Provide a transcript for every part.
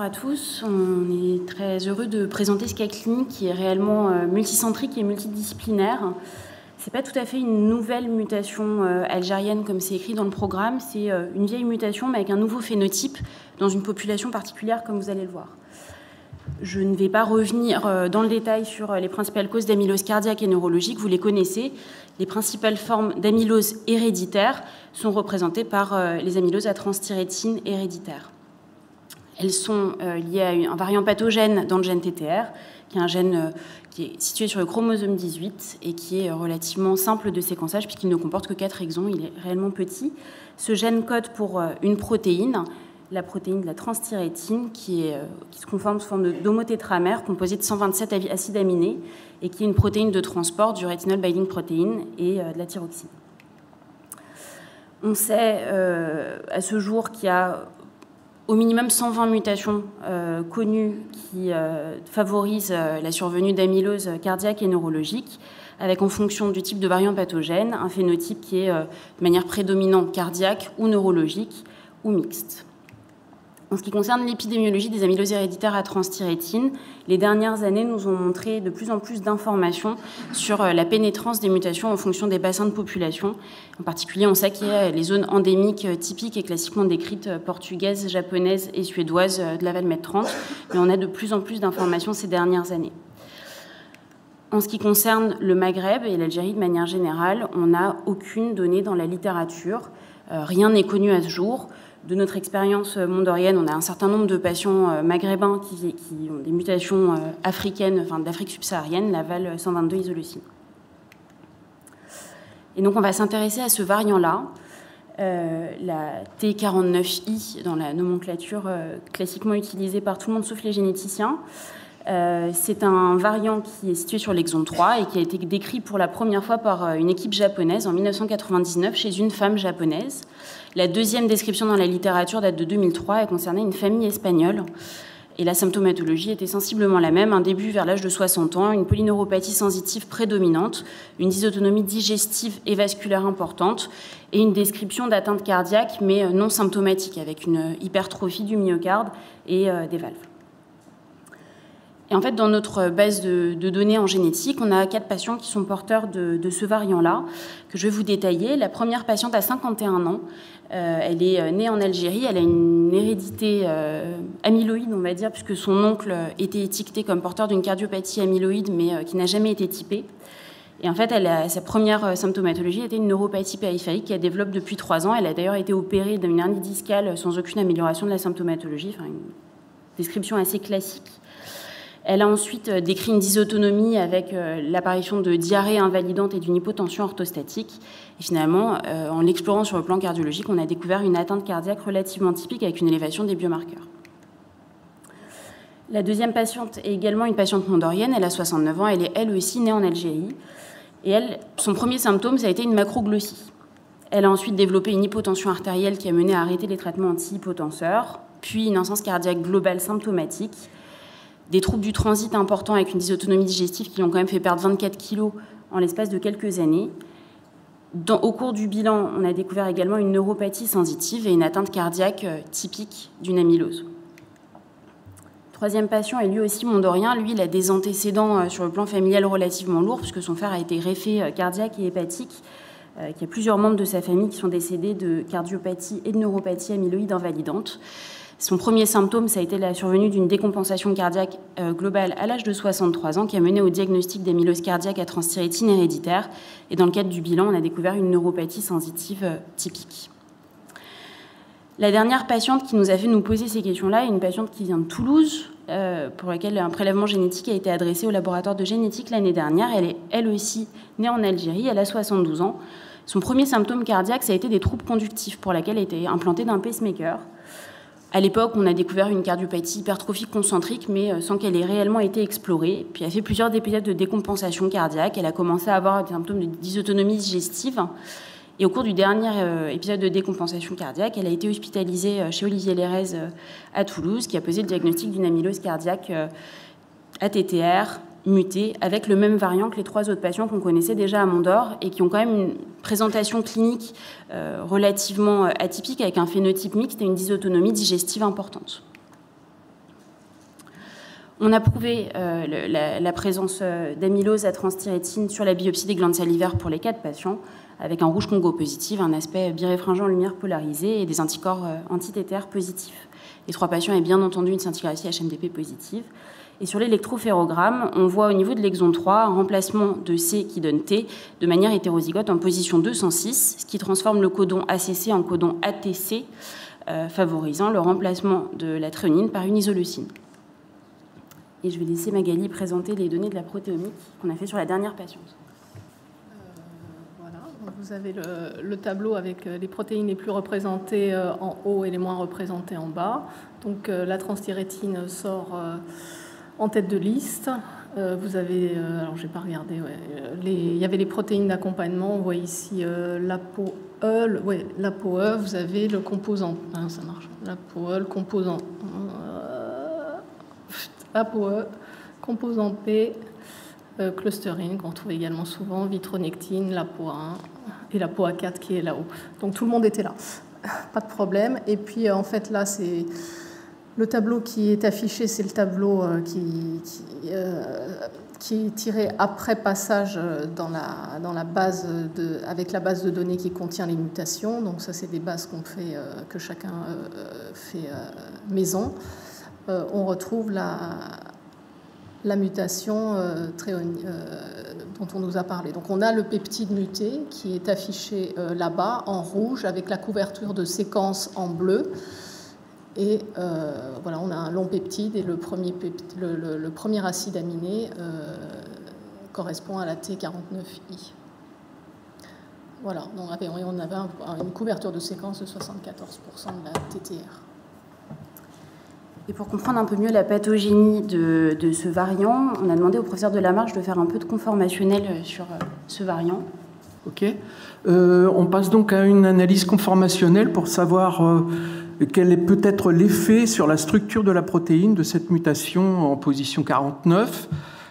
Bonjour à tous, on est très heureux de présenter ce cas clinique qui est réellement multicentrique et multidisciplinaire. Ce n'est pas tout à fait une nouvelle mutation algérienne comme c'est écrit dans le programme, c'est une vieille mutation mais avec un nouveau phénotype dans une population particulière comme vous allez le voir. Je ne vais pas revenir dans le détail sur les principales causes d'amylose cardiaque et neurologique, vous les connaissez. Les principales formes d'amylose héréditaire sont représentées par les amyloses à transthyrétine héréditaires. Elles sont liées à un variant pathogène dans le gène TTR, qui est un gène qui est situé sur le chromosome 18 et qui est relativement simple de séquençage puisqu'il ne comporte que 4 exons, il est réellement petit. Ce gène code pour une protéine, la protéine de la transthyrétine, qui se conforme sous forme d'homotétramère composée de 127 acides aminés et qui est une protéine de transport du retinol binding protein et de la thyroxine. On sait à ce jour qu'il y a au minimum 120 mutations connues qui favorisent la survenue d'amylose cardiaque et neurologique, avec en fonction du type de variant pathogène, un phénotype qui est de manière prédominante cardiaque ou neurologique ou mixte. En ce qui concerne l'épidémiologie des amyloses héréditaires à transthyrétine, les dernières années nous ont montré de plus en plus d'informations sur la pénétrance des mutations en fonction des bassins de population. En particulier, on sait qu'il y a les zones endémiques typiques et classiquement décrites portugaises, japonaises et suédoises de la Valmet 30, mais on a de plus en plus d'informations ces dernières années. En ce qui concerne le Maghreb et l'Algérie de manière générale, on n'a aucune donnée dans la littérature. Rien n'est connu à ce jour. De notre expérience mondorienne, on a un certain nombre de patients maghrébins qui ont des mutations africaines, enfin d'Afrique subsaharienne, la VAL 122 isoleucine. Et donc on va s'intéresser à ce variant-là, la T49I dans la nomenclature classiquement utilisée par tout le monde sauf les généticiens. C'est un variant qui est situé sur l'exon 3 et qui a été décrit pour la première fois par une équipe japonaise en 1999 chez une femme japonaise. La deuxième description dans la littérature date de 2003 et concernait une famille espagnole. Et la symptomatologie était sensiblement la même, un début vers l'âge de 60 ans, une polyneuropathie sensitive prédominante, une dysautonomie digestive et vasculaire importante et une description d'atteinte cardiaque mais non symptomatique avec une hypertrophie du myocarde et des valves. Et en fait, dans notre base de données en génétique, on a 4 patients qui sont porteurs de ce variant-là, que je vais vous détailler. La première patiente a 51 ans. Elle est née en Algérie. Elle a une hérédité amyloïde, on va dire, puisque son oncle était étiqueté comme porteur d'une cardiopathie amyloïde, mais qui n'a jamais été typée. Et en fait, sa première symptomatologie était une neuropathie périphérique qu'elle développe depuis 3 ans. Elle a d'ailleurs été opérée d'une hernie discale sans aucune amélioration de la symptomatologie, enfin une description assez classique. Elle a ensuite décrit une dysautonomie avec l'apparition de diarrhée invalidante et d'une hypotension orthostatique. Et finalement, en l'explorant sur le plan cardiologique, on a découvert une atteinte cardiaque relativement typique avec une élévation des biomarqueurs. La deuxième patiente est également une patiente mondorienne. Elle a 69 ans. Elle est elle aussi née en Algérie. Et son premier symptôme, ça a été une macroglossie. Elle a ensuite développé une hypotension artérielle qui a mené à arrêter les traitements antihypotenseurs, puis une insuffisance cardiaque globale symptomatique, des troubles du transit importants avec une dysautonomie digestive qui lui ont quand même fait perdre 24 kg en l'espace de quelques années. Au cours du bilan, on a découvert également une neuropathie sensitive et une atteinte cardiaque typique d'une amylose. Troisième patient est lui aussi mondorien. Lui, il a des antécédents sur le plan familial relativement lourds puisque son frère a été greffé cardiaque et hépatique. Il y a plusieurs membres de sa famille qui sont décédés de cardiopathie et de neuropathie amyloïde invalidante. Son premier symptôme, ça a été la survenue d'une décompensation cardiaque globale à l'âge de 63 ans qui a mené au diagnostic d'amylose cardiaque à transthyrétine héréditaire. Et dans le cadre du bilan, on a découvert une neuropathie sensitive typique. La dernière patiente qui nous a fait nous poser ces questions-là est une patiente qui vient de Toulouse, pour laquelle un prélèvement génétique a été adressé au laboratoire de génétique l'année dernière. Elle est elle aussi née en Algérie, elle a 72 ans. Son premier symptôme cardiaque, ça a été des troubles conductifs pour laquelle elle a été implantée d'un pacemaker. À l'époque, on a découvert une cardiopathie hypertrophique concentrique, mais sans qu'elle ait réellement été explorée. Puis elle a fait plusieurs épisodes de décompensation cardiaque. Elle a commencé à avoir des symptômes de dysautonomie digestive. Et au cours du dernier épisode de décompensation cardiaque, elle a été hospitalisée chez Olivier Lérez à Toulouse, qui a posé le diagnostic d'une amylose cardiaque ATTR mutée, avec le même variant que les 3 autres patients qu'on connaissait déjà à Mondor et qui ont quand même une présentation clinique relativement atypique avec un phénotype mixte et une dysautonomie digestive importante. On a prouvé la présence d'amylose à transthyrétine sur la biopsie des glandes salivaires pour les 4 patients, avec un rouge Congo positif, un aspect biréfringent en lumière polarisée et des anticorps antitétères positifs. Les 3 patients avaient bien entendu une scintigraphie HMDP positive. Et sur l'électroferrogramme, on voit au niveau de l'exon 3 un remplacement de C qui donne T de manière hétérozygote en position 206, ce qui transforme le codon ACC en codon ATC, favorisant le remplacement de la tréonine par une isoleucine. Et je vais laisser Magali présenter les données de la protéomique qu'on a fait sur la dernière patiente. Voilà, vous avez le tableau avec les protéines les plus représentées en haut et les moins représentées en bas. Donc la transthyrétine sort en tête de liste. Vous avez, alors je n'ai pas regardé, il y avait les protéines d'accompagnement. On voit ici l'ApoE, vous avez le composant, ça marche, l'ApoE, le composant, ApoE, composant P, clustering, qu'on trouve également souvent, vitronectine, l'ApoA1 et l'ApoA4 qui est là-haut. Donc tout le monde était là, pas de problème. Et puis en fait là, c'est le tableau qui est affiché, c'est le tableau qui est tiré après passage dans la base avec la base de données qui contient les mutations. Donc ça, c'est des bases qu'on fait, que chacun fait maison. On retrouve la mutation dont on nous a parlé. Donc on a le peptide muté qui est affiché là-bas en rouge avec la couverture de séquence en bleu. Et voilà, on a un long peptide et le premier acide aminé correspond à la T49I. Voilà, donc on avait une couverture de séquence de 74% de la TTR. Et pour comprendre un peu mieux la pathogénie de ce variant, on a demandé au professeur Delamarche de faire un peu de conformationnel sur ce variant. Ok. On passe donc à une analyse conformationnelle pour savoir quel est peut-être l'effet sur la structure de la protéine de cette mutation en position 49.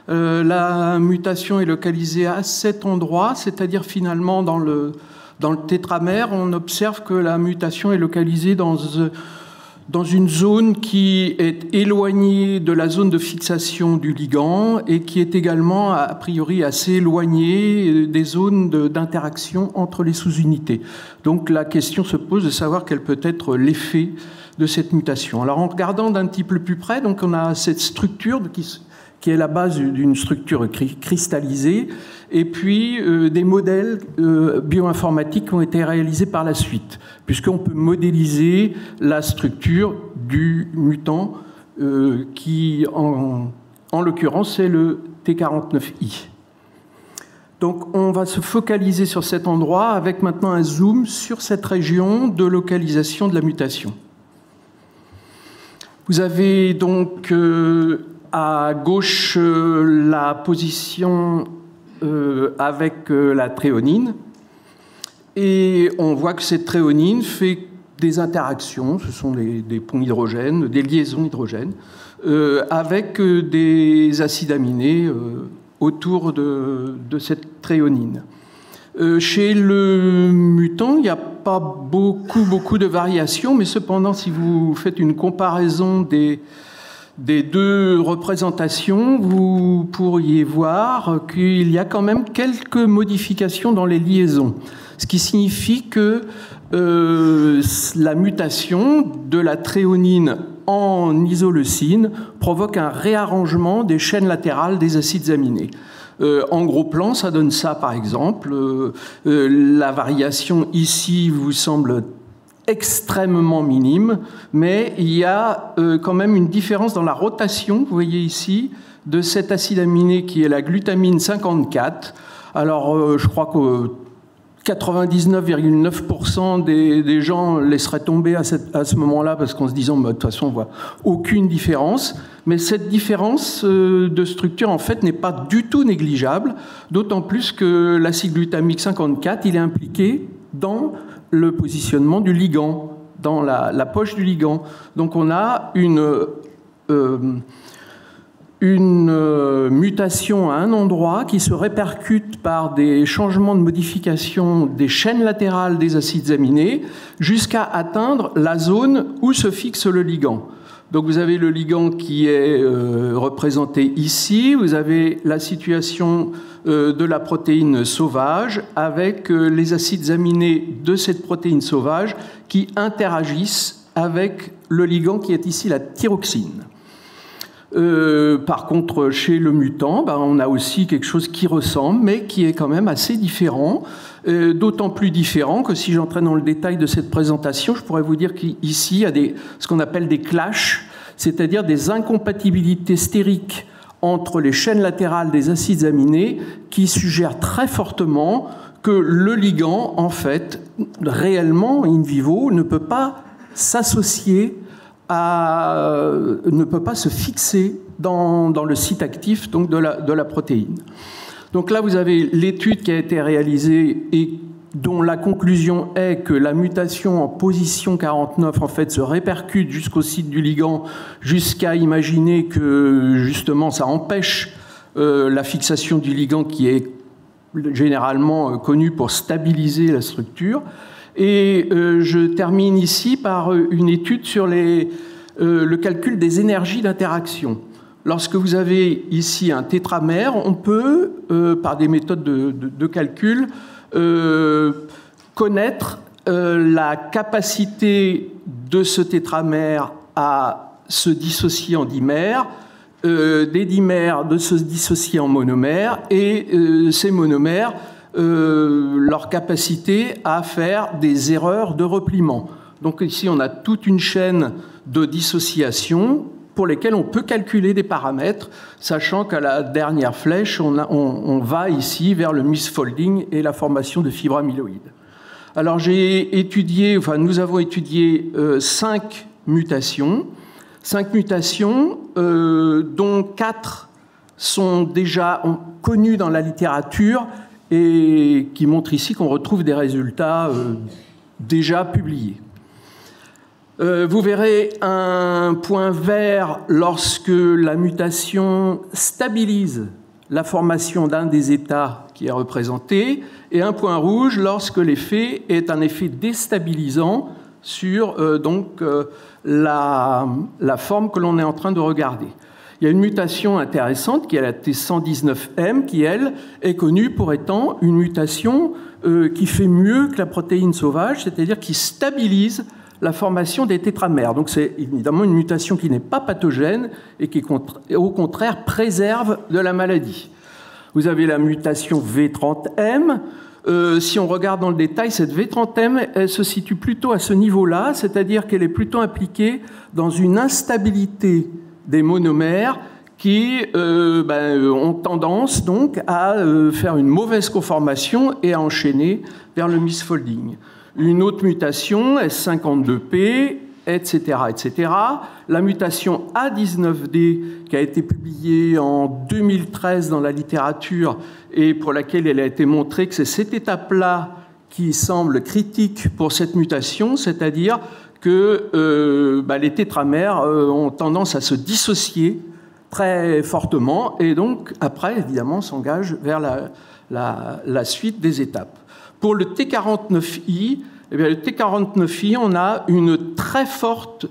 La mutation est localisée à cet endroit, c'est-à-dire finalement dans le tétramère, on observe que la mutation est localisée dans une zone qui est éloignée de la zone de fixation du ligand et qui est également, a priori, assez éloignée des zones d'interaction entre les sous-unités. Donc la question se pose de savoir quel peut être l'effet de cette mutation. Alors en regardant d'un petit peu plus près, donc on a cette structure qui est la base d'une structure cristallisée, et puis des modèles bioinformatiques qui ont été réalisés par la suite, puisqu'on peut modéliser la structure du mutant qui, en l'occurrence, c'est le T49I. Donc on va se focaliser sur cet endroit avec maintenant un zoom sur cette région de localisation de la mutation. Vous avez donc à gauche la position avec la tréonine, et on voit que cette tréonine fait des interactions, ce sont des ponts hydrogènes, des liaisons hydrogènes, avec des acides aminés autour de cette tréonine. Chez le mutant, il n'y a pas beaucoup de variations, mais cependant, si vous faites une comparaison des 2 représentations, vous pourriez voir qu'il y a quand même quelques modifications dans les liaisons, ce qui signifie que la mutation de la tréonine en isoleucine provoque un réarrangement des chaînes latérales des acides aminés. En gros plan, ça donne ça, par exemple. La variation ici vous semble extrêmement minime, mais il y a quand même une différence dans la rotation, vous voyez ici, de cet acide aminé qui est la glutamine 54. Alors, je crois que 99,9% des gens laisseraient tomber à ce moment-là parce qu'en se disant, bah, de toute façon, on voit aucune différence. Mais cette différence de structure, en fait, n'est pas du tout négligeable, d'autant plus que l'acide glutamique 54, il est impliqué dans le positionnement du ligand, dans la poche du ligand. Donc on a une mutation à un endroit qui se répercute par des changements de modification des chaînes latérales des acides aminés jusqu'à atteindre la zone où se fixe le ligand. Donc vous avez le ligand qui est représenté ici, vous avez la situation de la protéine sauvage avec les acides aminés de cette protéine sauvage qui interagissent avec le ligand qui est ici la thyroxine. Par contre, chez le mutant, on a aussi quelque chose qui ressemble, mais qui est quand même assez différent, d'autant plus différent que si j'entrais dans le détail de cette présentation, je pourrais vous dire qu'ici, il y a ce qu'on appelle des clashs, c'est-à-dire des incompatibilités stériques entre les chaînes latérales des acides aminés qui suggèrent très fortement que le ligand, en fait, réellement, in vivo, ne peut pas s'associer ne peut pas se fixer dans le site actif donc de la protéine. Donc là, vous avez l'étude qui a été réalisée et dont la conclusion est que la mutation en position 49 en fait se répercute jusqu'au site du ligand, jusqu'à imaginer que justement ça empêche la fixation du ligand qui est généralement connu pour stabiliser la structure. Et je termine ici par une étude sur le calcul des énergies d'interaction. Lorsque vous avez ici un tétramère, on peut, par des méthodes de calcul, connaître la capacité de ce tétramère à se dissocier en dimères, des dimères de se dissocier en monomères, et ces monomères, leur capacité à faire des erreurs de repliement. Donc ici, on a toute une chaîne de dissociation pour lesquelles on peut calculer des paramètres, sachant qu'à la dernière flèche, on va ici vers le misfolding et la formation de fibres amyloïdes. Alors nous avons étudié 5 mutations, dont 4 sont déjà connues dans la littérature et qui montrent ici qu'on retrouve des résultats déjà publiés. Vous verrez un point vert lorsque la mutation stabilise la formation d'un des états qui est représenté, et un point rouge lorsque l'effet est un effet déstabilisant sur la forme que l'on est en train de regarder. Il y a une mutation intéressante qui est la T119M, qui, elle, est connue pour étant une mutation qui fait mieux que la protéine sauvage, c'est-à-dire qui stabilise la formation des tétramères. Donc c'est évidemment une mutation qui n'est pas pathogène et qui, au contraire, préserve de la maladie. Vous avez la mutation V30M. Si on regarde dans le détail, cette V30M, elle se situe plutôt à ce niveau-là, c'est-à-dire qu'elle est plutôt impliquée dans une instabilité des monomères qui ont tendance donc à faire une mauvaise conformation et à enchaîner vers le misfolding. Une autre mutation, S52P, etc., etc. La mutation A19D, qui a été publiée en 2013 dans la littérature et pour laquelle il a été montré que c'est cette étape-là qui semble critique pour cette mutation, c'est-à-dire que les tétramères ont tendance à se dissocier très fortement et donc, après, évidemment, s'engagent vers la suite des étapes. Pour le T49I, le T49I, on a une très forte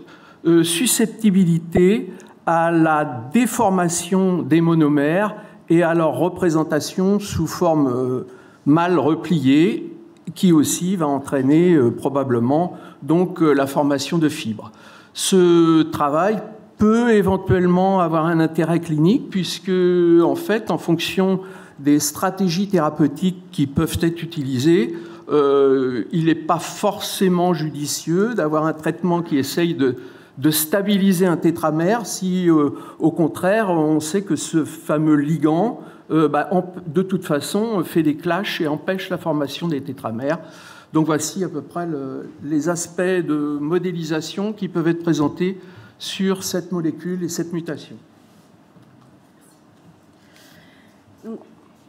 susceptibilité à la déformation des monomères et à leur représentation sous forme mal repliée, qui aussi va entraîner probablement donc la formation de fibres. Ce travail peut éventuellement avoir un intérêt clinique puisque, en fait, en fonction des stratégies thérapeutiques qui peuvent être utilisées, il n'est pas forcément judicieux d'avoir un traitement qui essaye de stabiliser un tétramère si, au contraire, on sait que ce fameux ligand, de toute façon, fait des clashs et empêche la formation des tétramères. Donc voici à peu près les aspects de modélisation qui peuvent être présentés sur cette molécule et cette mutation.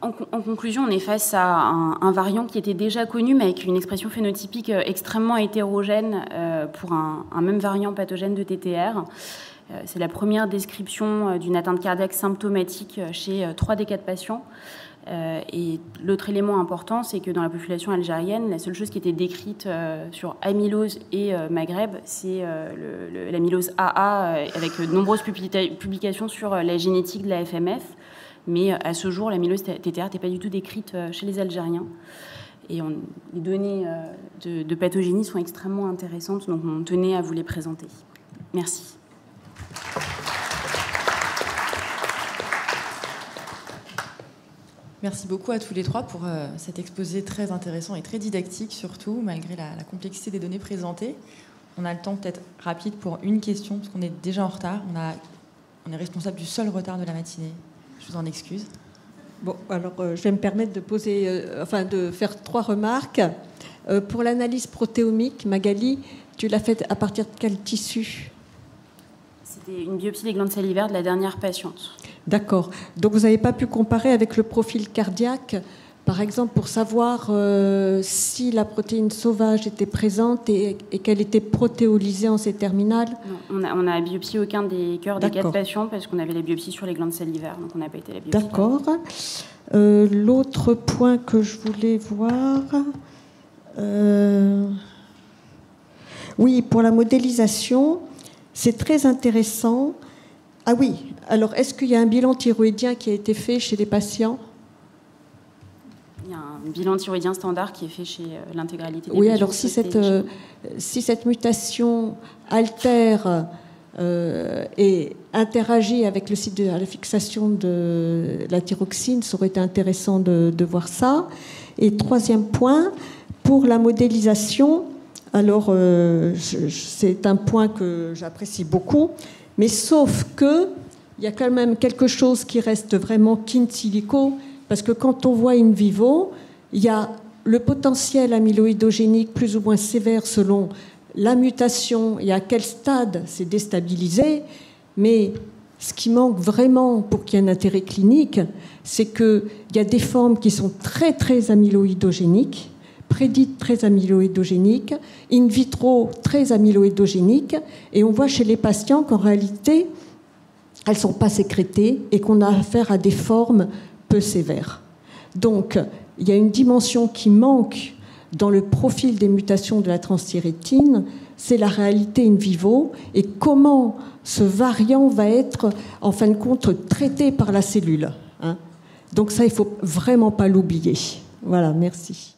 En conclusion, on est face à un variant qui était déjà connu, mais avec une expression phénotypique extrêmement hétérogène pour un même variant pathogène de TTR. C'est la première description d'une atteinte cardiaque symptomatique chez 3 des 4 patients. Et l'autre élément important, c'est que dans la population algérienne, la seule chose qui était décrite sur amylose et Maghreb, c'est l'amylose AA, avec de nombreuses publications sur la génétique de la FMF. Mais à ce jour, l'amylose TTR n'était pas du tout décrite chez les Algériens. Et les données de pathogénie sont extrêmement intéressantes, donc on tenait à vous les présenter. Merci. Merci beaucoup à tous les trois pour cet exposé très intéressant et très didactique, surtout, malgré la complexité des données présentées. On a le temps peut-être rapide pour une question, parce qu'on est déjà en retard. On est responsable du seul retard de la matinée. Je vous en excuse. Bon, alors je vais me permettre de de faire 3 remarques. Pour l'analyse protéomique, Magali, tu l'as faite à partir de quel tissu ? C'était une biopsie des glandes salivaires de la dernière patiente. D'accord. Donc vous n'avez pas pu comparer avec le profil cardiaque, par exemple, pour savoir si la protéine sauvage était présente et qu'elle était protéolysée en C-terminal ? Non, on n'a biopsié aucun des cœurs des 4 patients parce qu'on avait la biopsie sur les glandes salivaires, donc on n'a pas été à la biopsie. D'accord. L'autre point que je voulais voir... Oui, pour la modélisation, c'est très intéressant. Ah oui, alors est-ce qu'il y a un bilan thyroïdien qui a été fait chez les patients ? Il y a un bilan thyroïdien standard qui est fait chez l'intégralité des patients. Oui, alors si cette mutation altère et interagit avec le site de la fixation de la thyroxine, ça aurait été intéressant de voir ça. Et 3e point, pour la modélisation, alors c'est un point que j'apprécie beaucoup, mais sauf que il y a quand même quelque chose qui reste vraiment in silico, parce que quand on voit in vivo, il y a le potentiel amyloïdogénique plus ou moins sévère selon la mutation et à quel stade c'est déstabilisé, mais ce qui manque vraiment pour qu'il y ait un intérêt clinique, c'est qu'il y a des formes qui sont très très amyloïdogéniques, prédites très amyloïdogéniques, in vitro très amyloïdogéniques, et on voit chez les patients qu'en réalité, elles ne sont pas sécrétées et qu'on a affaire à des formes peu sévères. Donc, il y a une dimension qui manque dans le profil des mutations de la transthyrétine, c'est la réalité in vivo et comment ce variant va être, en fin de compte, traité par la cellule. Donc ça, il ne faut vraiment pas l'oublier. Voilà, merci.